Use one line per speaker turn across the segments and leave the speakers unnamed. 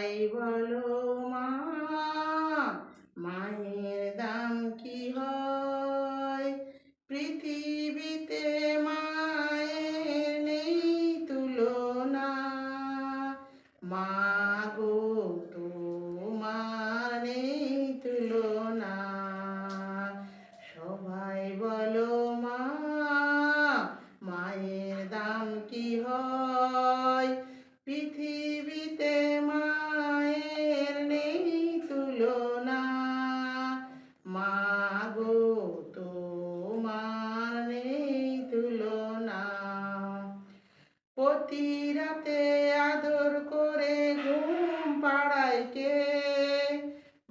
সবাই বলো মা, মায়ের দাম কি হয়? পৃথিবীতে মায়ের নেই তুলনা। মা গো তোমার নেই তুলনা। সবাই বলো মা, মায়ের দাম কি হয়? পৃথিবীতে মায়ের নেই তুলনা। মা গো তোমার নেই তুলনা। প্রতি রাতে আদর করে ঘুম পাড়ায় কে?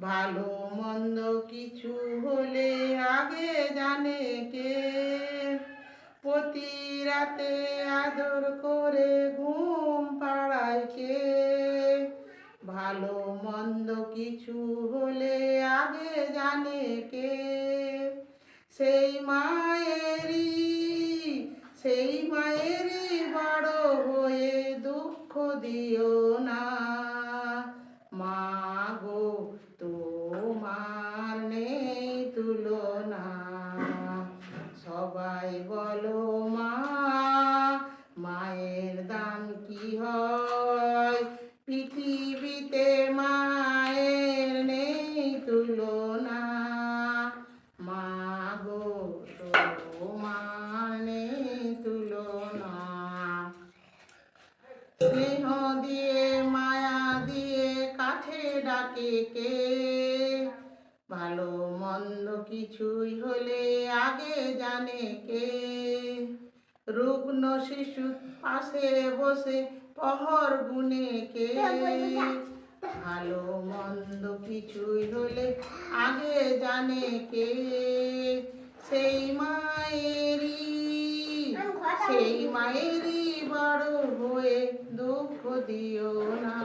ভালো মন্দ কিছু হলে আগে জানে কে? প্রতি রাতে আদর করে ঘুম পাড়ায় কে? ভালো মন্দ কিছু হলে আগে জানে কে? সেই মায়েরই বড় হয়ে দুঃখ দিও না। মা গো তোমার নেই তুলনা। সবাই বলো মা, মায়ের দাম কি হয়? পৃথিবীতে মায়ের নেই তুলনা। মা গো তোমার নেই তুলনা। স্নেহ দিয়ে মায়া দিয়ে কাছে ডাকে কে? ভালো মন্দ কিছুই হলে আগে জানে কে? রুগ্ন শিশু পাশে বসে পহর গুনে কে? ভালো মন্দ কিছুই হলে আগে জানে কে? সেই মায়েরই বড় হয়ে দুঃখ দিও না।